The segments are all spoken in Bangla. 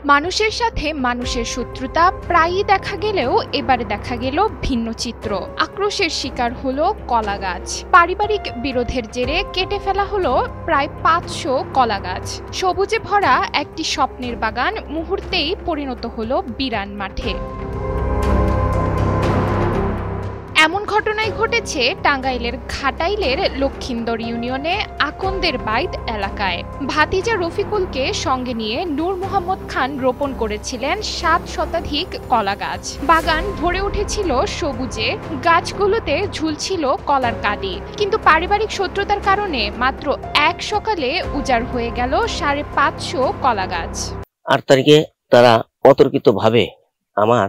মানুষের সাথে মানুষের শত্রুতা প্রায়ই দেখা গেলেও এবারে দেখা গেল ভিন্ন চিত্র। আক্রোশের শিকার হলো কলা গাছ। পারিবারিক বিরোধের জেরে কেটে ফেলা হলো প্রায় ৫০০ কলা গাছ। সবুজে ভরা একটি স্বপ্নের বাগান মুহূর্তেই পরিণত হলো বিরান মাঠে। এমন ঘটনাই ঘটেছে টাঙ্গাইলের ঘাটাইলের লক্ষিন্দর ইউনিয়নে আকন্দের বাইত এলাকায়। ভাতিজা রফিকুলকে সঙ্গে নিয়ে নূর মোহাম্মদ খান রোপণ করেছিলেন ৭ শতাধিক কলা গাছ। বাগান ভরে উঠেছিল সবুজে, গাছগুলোতে ঝুলছিল কলার কাঁদি। কিন্তু পারিবারিক শত্রুতার কারণে মাত্র এক সকালে উজাড় হয়ে গেল ৫৫০ কলা গাছ। ৮ তারিখে তারা অতর্কিতভাবে আমার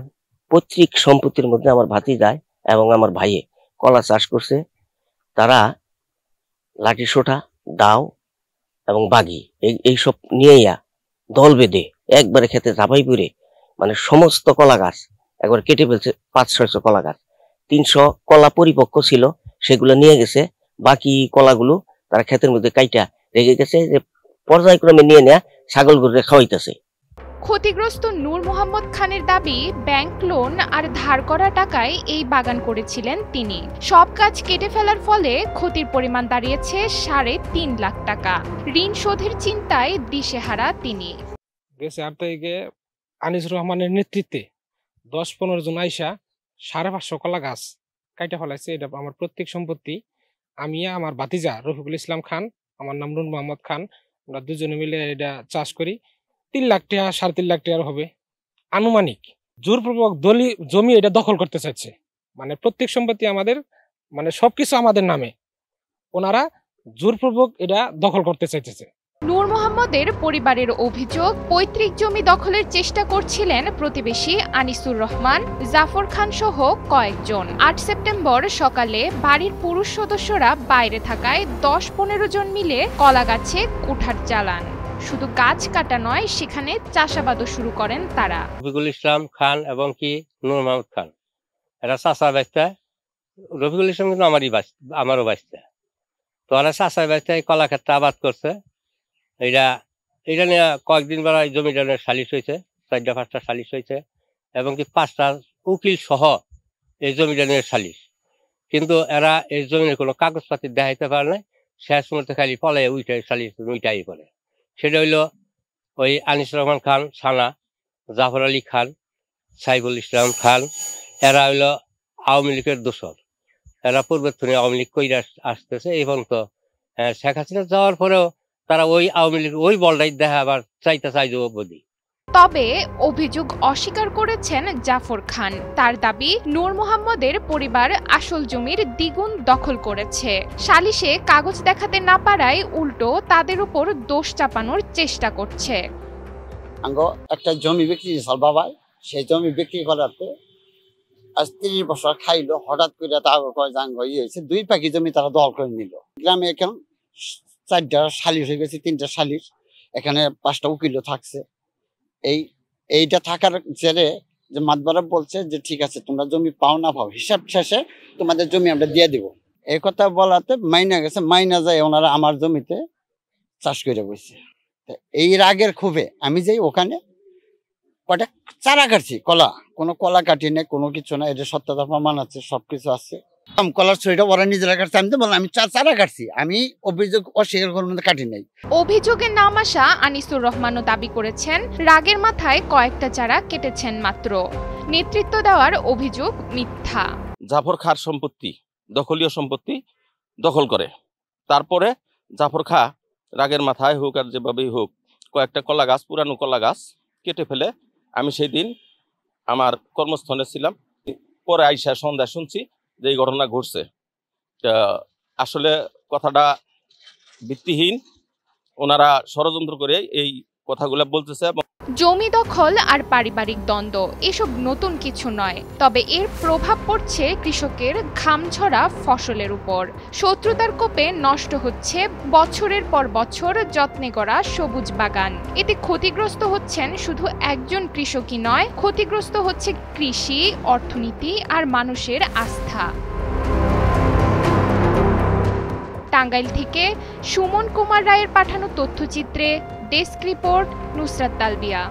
পৈতৃক সম্পত্তির মধ্যে আমার ভাতিজায় এবং আমার ভাইয়ে কলা চাষ করছে। তারা লাঠি সোঁটা, দাও এবং বাগি এইসব নিয়েইয়া দল বেঁধে একবারে খেতে ঝাঁপাই পড়ে মানে সমস্ত কলা গাছ একবার কেটে ফেলছে। ৫০০ কলা গাছ, ৩০০ কলা পরিপক্ক ছিল, সেগুলো নিয়ে গেছে। বাকি কলাগুলো তারা ক্ষেতের মধ্যে কাইটা রেখে গেছে, যে পর্যায়ক্রমে নিয়ে নেয়া ছাগল গরুরে খাওয়াইতেছে। ক্ষতিগ্রস্ত নূর মোহাম্মদ খানের দাবি, ব্যাংক লোন আর ধার করা টাকায় এই বাগান করেছিলেন তিনি। সব গাছ কেটে ফেলার ফলে ক্ষতির পরিমাণ দাঁড়িয়েছে ৩.৫ লাখ টাকা। ঋণ শোধের চিন্তায় দিশেহারা তিনি। গেছে ৮ তারিখে আনিসুর রহমানের নেতৃত্বে ১০-১৫ জন আইসা ৫৫০ কলা গাছ কাইটা ফেলাইছে। এটা আমার প্রত্যেক সম্পত্তি। আমি আমার ভাতিজা রফিকুল ইসলাম খান, আমার নাম নূর মোহাম্মদ খান, আমরা দুজনে মিলে এটা চাষ করি। ৩ লাখ টাকা ৩.৫ লাখ টাকার হবে আনুমানিক। জোরপূর্বক জমি এটা দখল করতে চাইছে, মানে প্রত্যেক সম্পত্তি আমাদের, মানে সবকিছু আমাদের নামে। ওনারা জোরপূর্বক এটা দখল করতে চাইতেছে। নূর মোহাম্মদের পরিবারের অভিযোগ, পৈতৃক জমি দখলের চেষ্টা করছিলেন প্রতিবেশী আনিসুর রহমান, জাফর খান সহ কয়েকজন। ৮ সেপ্টেম্বর সকালে বাড়ির পুরুষ সদস্যরা বাইরে থাকায় ১০-১৫ জন মিলে কলা গাছে কুঠার চালান। শুধু গাছ কাটা নয়, সেখানে চাষাবাদও শুরু করেন তারা। রফিকুল ইসলাম খান এবং কি নূর মোহাম্মদ খান, এরা চাষা বাচ্চা। রফিকুল ইসলাম কিন্তু আমারও বাচ্চা। তো ওরা চাষা বাচ্চায় কলা ক্ষেত্রে আবাদ করছে। এটা নিয়ে কয়েকদিন বেলা জমিটা নিয়ে সালিশ হয়েছে, ৪-৫টা সালিশ হয়েছে, এবং কি 5টা উকিল সহ এই জমিটা নিয়ে সালিশ। কিন্তু এরা এই জমির কোনো কাগজপাতি দেখাইতে পারে না। শেষ মুহূর্তে খালি পলে উইটাই করে। সেটা হইল ওই আনিসুর রহমান খান সানা, জাফর আলী খান, সাইফুল ইসলাম খান। এরা হইল আওয়ামী লীগের দোসর। এরা পূর্বের থেকে আওয়ামী লীগ কইরা আসতেছে। এই পর্যন্ত শেখ হাসিনা যাওয়ার পরেও তারা ওই আওয়ামী লীগ ওই বলটাই দেখা আবার চাইতে বদি। তবে অভিযোগ অস্বীকার করেছেন জাফর খান। তার দাবি, নূর মোহাম্মদের পরিবার আসল জমির দ্বিগুণ দখল করেছে। সালিশে কাগজ দেখাতে না পারায় উল্টো তাদের উপর দোষ চাপানোর চেষ্টা করছে। একটা জমি বিক্রি হয়েছিল বাবা, সেই জমি বিক্রি করাতে আজ ৩০ বছর খাইলো। হঠাৎ করে হয়েছে 2 পাখি জমি তারা দল করে নিল। গ্রামে এখন 4টা সালিশ হয়ে গেছে, 3টা সালিশ, এখানে 5টা উকিলও থাকছে। এইটা থাকার জেরে যে মাতবরা বলছে যে ঠিক আছে, তোমরা জমি পাও না পাও, হিসাব শেষে তোমাদের জমি আমরা দিয়ে দিব। এই কথা বলাতে মাইনা গেছে। মাইনা যায় ওনারা আমার জমিতে চাষ করে বসছে। এই রাগের ক্ষোভে আমি যাই ওখানে কটা চারা কাটছি। কোনো কলা কাটি না, কোনো কিছু না। এটা সত্যতা প্রমাণ আছে, সবকিছু আছে। কলার ছড়িটা ওরা নিজেরা কাটছে, আমি তো বললাম আমি চারা কাটছি। আমি অভিযোগ অস্বীকার করবো না, কাটি নাই। অভিযোগের নাম আসা আনিসুর রহমানও দাবি করেছেন, রাগের মাথায় কয়েকটা চারা কেটেছেন মাত্র। নেতৃত্ব দেওয়ার অভিযোগ মিথ্যা। জাফর খাঁর সম্পত্তি, দখলীয় সম্পত্তি দখল করে। তারপরে জাফর খাঁ রাগের মাথায় হোক আর যেভাবেই হোক কয়েকটা কলা গাছ, পুরানো কলা গাছ কেটে ফেলে। আমি সেই দিন আমার কর্মস্থলে ছিলাম। পরে আইসা সন্ধ্যায় শুনছি যে এই ঘটনা ঘটছে। আসলে কথাটা ভিত্তিহীন। ওনারা ষড়যন্ত্র করে এই কথাগুলো বলতেছে। জমি দখল আর পারিবারিক দ্বন্দ্ব এসব নতুন কিছু নয়, তবে এর প্রভাব পড়ছে কৃষকের ঘামঝরা ফসলের উপর। শত্রুতার কোপে নষ্ট হচ্ছে বছরের পর বছর যত্নে গড়া সবুজ বাগান। এতে ক্ষতিগ্রস্ত হচ্ছেন শুধু একজন কৃষকই নয়, ক্ষতিগ্রস্ত হচ্ছে কৃষি, অর্থনীতি আর মানুষের আস্থা। টাঙ্গাইল থেকে সুমন কুমার রায়ের পাঠানো তথ্যচিত্রে ডেস্ক রিপোর্ট, নুসরাত তালবিয়া।